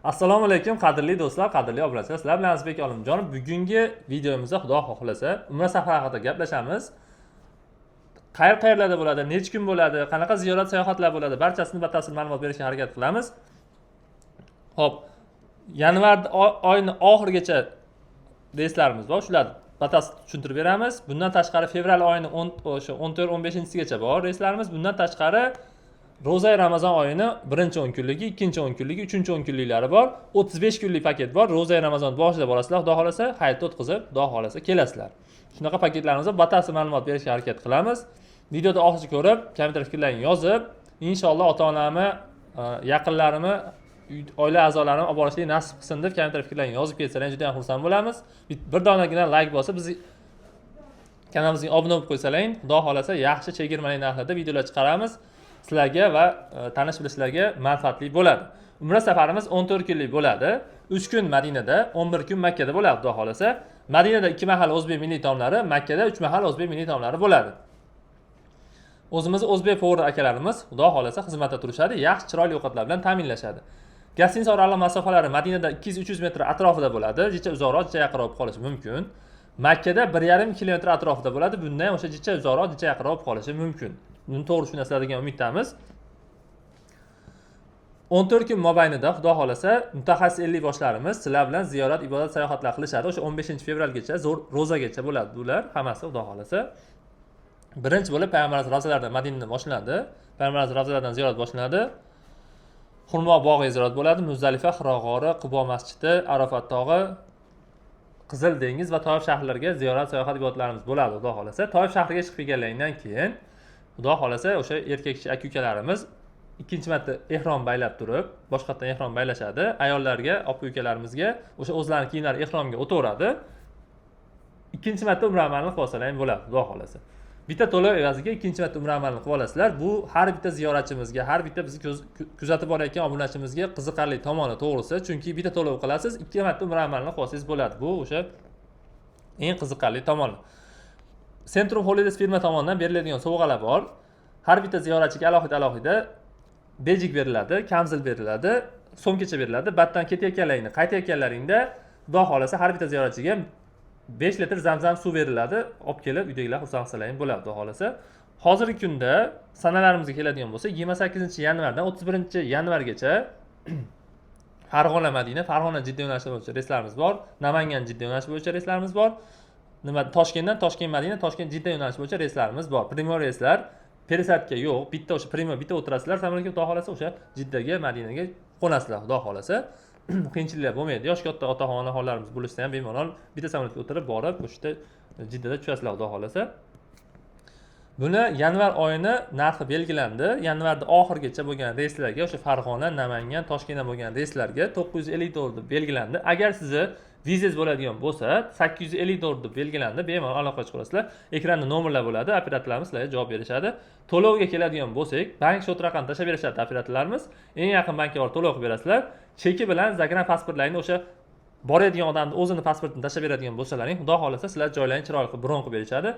Assalomu alaykum qadrli do'stlar, qadrli obunachilar. Sizlar bilan Azizbek Olimjonov. Bugungi videomizda Xudo xohlasa Umra safari haqida gaplashamiz. Qayerlarda bo'ladi, necha kun bo'ladi, qanaqa ziyorat sayohatlar bo'ladi, barchasini batafsil ma'lumot berishga harakat qilamiz. Xo'p, yanvar oyining oxirigacha reyslarimiz bor. Shularni batafsil tushuntirib beramiz. Bundan tashqari fevral oyining 14-15-gacha bor reyslarimiz. Bundan tashqari Ro'za Ramazon oyini birinchi 10 kunligi, ikkinchi 10 kunligi, uchinchi 10 kunliklari bor. 35 kunlik paket bor. Ro'za Ramazon boshida borasizlar, xudo xolasa, hayit o'tkazib, xudo xolasa kelasizlar. Shunaqa paketlarimizda batafsil ma'lumot berishga harakat qilamiz. Videoda oxirigacha ko'rib, kommentar fikrlarini yozib, inshaalloh ota-onamni, yaqinlarimni, oila a'zolarimni olib borishlik nasib qilsin deb kommentar fikrlarini yozib ketsalar juda ham xursand bo'lamiz. Bir donagina like bosib, bizni kanalimizga obuna bo'lib qo'ysalaring, xudo xolasa yaxshi chegirmali narxlarda videolar chiqaramiz. Sizlarga va tanish bilishlarga manfaatli bo'ladi. Umra safarimiz 14 kunlik bo'ladi. 3 kun Madinada, 11 kun Makkada bo'ladi, xudo xolasa. Madinada 2 mahal o'zbek milliy taomlari, Makkada 3 mahal o'zbek milliy taomlari bo'ladi. O'zimizni o'zbek povur akalarimiz, xudo xolasa, xizmatda turishadi, yaxshi chiroyli ovqatlar bilan ta'minlashadi. Gostinitsa oraliq masofalari Madinada 200-300 metr atrofida bo'ladi, jicha uzoqroq, jicha yaqinroq qolishi mumkin. Makkada 1,5 kilometr atrofida bo'ladi, bundan o'sha jicha uzoqroq, jicha yaqinroq qolishi mumkin. Buni to'g'ri tushunasizlar degan umiddamiz. 14 kun mobaynida xudo xolasa mutaxassis 50 boshlarimiz sizlar bilan ziyorat, ibodat, sayohatlar qilishadi. O'sha 15-fevralgacha, ro'zagacha bo'ladi bular hammasi xudo xolasa. Birinchi bo'lib Payg'ambarimiz ravzalaridan Madinadan boshlanadi. Payg'ambarimiz ravzalaridan ziyorat boshlanadi. Xurmo bog'i ziyorat bo'ladi, Muzdalifa, Hiro g'ori, Qubo masjidi, Arafat tog'i, Qizil dengiz va Toyif shaharlariga ziyorat, sayohat ibodatlarimiz bo'ladi xudo xolasa. Toyif shahriga chiqib kelgandan keyin xudo xolasa o'sha erkak kishi aka-ukalarimiz ikkinchi marta ehrom baylab turib, boshqatdan ehrom baylashadi. Ayollarga, opa-ukalarimizga o'sha o'zlarining kiyimlari ehromga o'taveradi. Ikkinchi marta umra amalini qilib olsalar ham bo'ladi, xudo xolasa. Bitta to'lov evaziga ikkinchi marta umra amalini qilib olasizlar. Bu har bitta ziyoratchimizga, har bitta bizni kuzatib borayotgan obunachimizga qiziqarli tomoni to'g'risi, chunki bitta to'lov qilasiz, ikki marta umra amalini qilib olsangiz bo'ladi. Bu o'sha eng qiziqarli tomoni. Centrum Holidays firma tomonidan beriladigan sovg'alar bor. Har bitta ziyoratchiga alohida bejik beriladi, kamzil beriladi, so'mgacha beriladi. Batdan ketayotganlaringda, qaytayotganlaringda xudo xolasa har bitta ziyoratchiga 5 litr zamzam suv beriladi. Olib kelib uydagilar xursand qilsalaring bo'ladi, xudo xolasa. Hozirgi kunda sanalarimizga keladigan bo'lsa, 28-yanvardan 31-yanvargacha Farg'ona Madina, Farg'ona Jidda yo'nalishi bo'yicha reyslarimiz bor. Namangan Jidda yo'nalishi bo'yicha reyslarimiz bor. Toshkentdan Toshkent Madina, Toshkent Jidda yo'nalishi bo'yicha reyslarimiz bor. Primo reyslar, perisadka yo'q. Bitta o'sha primo bitta o'tirasizlar, samolyotga xudo xolasa o'sha Jiddaga, Madinaga qo'nasizlar, xudo xolasa. Qiyinchiliklar bo'lmaydi. Yosh katta ota-onalarimiz bo'lsa ham bemalol bitta samolyotga o'tirib borib, o'sha Jiddada tushasizlar, xudo xolasa. Buni yanvar oyini narxi belgilandi. Yanvarda oxirigacha bo'lgan reyslarga, o'sha Farg'ona, Namangan, Toshkentdan bo'lgan reyslarga 950 dollar deb belgilandi. Agar sizni vizangiz bo'ladigan bo'lsa, 850 dollar deb belgilandi. Bemalol aloqa chiqarasizlar. Ekranda nomerlar bo'ladi, operatorlarimiz sizlarga javob berishadi. To'lovga keladigan bo'lsak, bank shot raqamini tashlab berishadi operatorlarimiz. Eng yaqin bankka borib to'lov qilib berasizlar. Cheki bilan zagran pasportlaringni o'sha boradigan odamni o'zini pasportini tashlab beradigan bo'lsalaring, xudo xolasa sizlar joylarini chiroyli qilib bron qilib berishadi.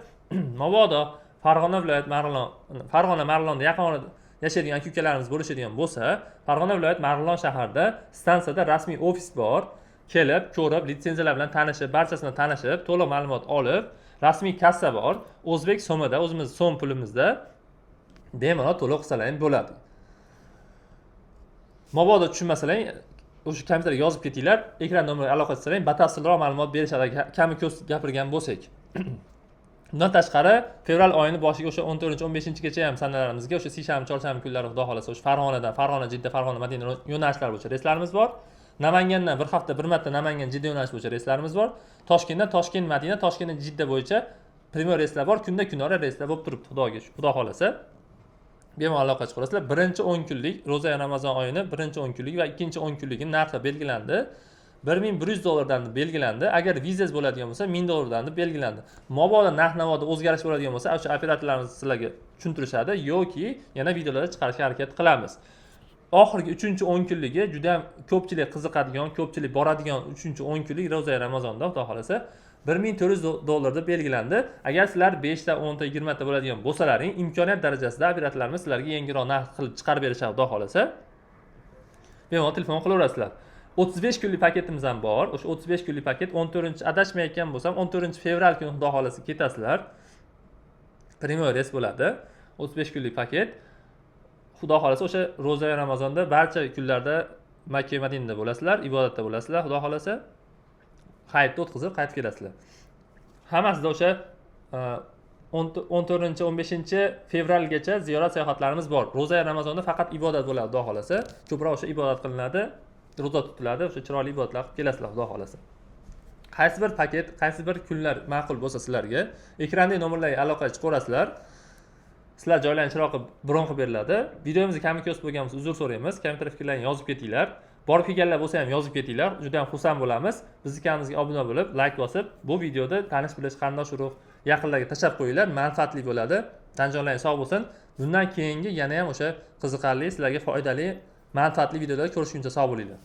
Mabodo Farg'ona viloyat Marg'ilonda yaqin orada yashaydigan aka-ukalarimiz bo'lishadigan bo'lsa, Farg'ona viloyat Marg'ilon shaharida stansiyada rasmiy ofis bor. Kelib, ko'rib, litsenziyalar bilan tanishib, barchasini tanishib, to'liq ma'lumot olib, rasmiy kassa bor. O'zbek so'mida, o'zimiz so'm pulimizda bemalol to'lov qilsalaring bo'ladi. Mabodo tushunmasalaring, o'sha kompyuterga yozib ketinglar, ekran nomeriga aloqa qilsalaring, batafsilroq ma'lumot berishadi, kami ko'p gapirgan bo'lsak. Bundan tashqari, fevral oyining boshiga o'sha 14-15gacha ham sanalarimizga o'sha seshanba, chorshanba kunlari xudo xolasa o'sha Farg'onadan, Farg'ona, Jidda, Farg'ona, Madina yo'nalishlari bo'yicha reyslarimiz bor. Namangandan bir hafta bir marta Namangan, Jidda yo'nalishi bo'yicha reyslarimiz bor. Toshkentdan Toshkent, Madina, Toshkentdan Jidda bo'yicha primo reyslar bor. Kunda-kunora reyslar bo'lib turibdi, xudo xolasa. Bemalol aloqa chiqarasizlar. Birinchi 10 kunlik Ro'za Ramazon oyini birinchi 10 kunlik va ikkinchi 10 kunligining narxi belgilandi. 1100 dollardan belgilandi. Agar vizangiz bo'ladigan bo'lsa 1000 dollardan belgilandi. Mabodo narx-navoda o'zgarish bo'ladigan bo'lsa, o'sha operatorlarimiz sizlarga tushuntirishadi yoki yana videolarda chiqarishga harakat qilamiz. Oxirgi 3-10 kunligi juda ham ko'pchilik qiziqadigan, ko'pchilik boradigan 3-10 kunlik Ro'za Ramazonda xudo xolasa 1400 dollar deb belgilandi. Agar sizlar 5 ta, 10 ta, 20 ta bo'ladigan bo'lsalaring, imkoniyat darajasida operatorlarimiz sizlarga yangiroq narx qilib chiqarib berishadi, xudo xolasa. Bemalol telefon qilaverasizlar. 35 kunlik paketimiz ham bor. O'sha 35 kunlik paket 14-adashmayotgan bo'lsam 14-fevral kuni xudo xolasa ketasizlar. Primoy reys bo'ladi. 35 kunlik paket. Xudo xolasa o'sha ro'za va Ramazonda barcha kunlarda Makka va Madinada bo'lasizlar, ibodatda bo'lasizlar. Xudo xolasa hayitni o'tkazib qaytib kelasizlar. Hammasida o'sha 14-15 fevralgacha ziyorat sayohatlarimiz bor. Ro'za va Ramazonda faqat ibodat bo'ladi, xudo xolasa. Ko'proq o'sha ibodat qilinadi, ro'za tutiladi, o'sha chiroyli ibodatlar qilib kelasizlar, xudo xolasa. Qaysi bir paket, qaysi bir kunlar ma'qul bo'lsa sizlarga, ekrandagi nomerlarga aloqa chiqarasizlar. Sizlar joylarni chiroq qilib bron qilib beriladi. Videomizni kamikos bo'lgan bo'lsa uzr so'raymiz. Kommentar fikrlaringizni yozib ketinglar. Borib kelganlar bo'lsa ham yozib ketinglar. Juda ham xursand bo'lamiz. Bizning kanalimizga obuna bo'lib, like bosib, bu videoda tanish bilish, qarindosh urug' yaqinlarga tashlab qo'yinglar. Manfaatli bo'ladi. Tanjonlaringiz sog' bo'lsin. Bundan keyingi yana ham o'sha qiziqarli, sizlarga foydali, manfaatli videolar ko'rishguncha sog' bo'linglar.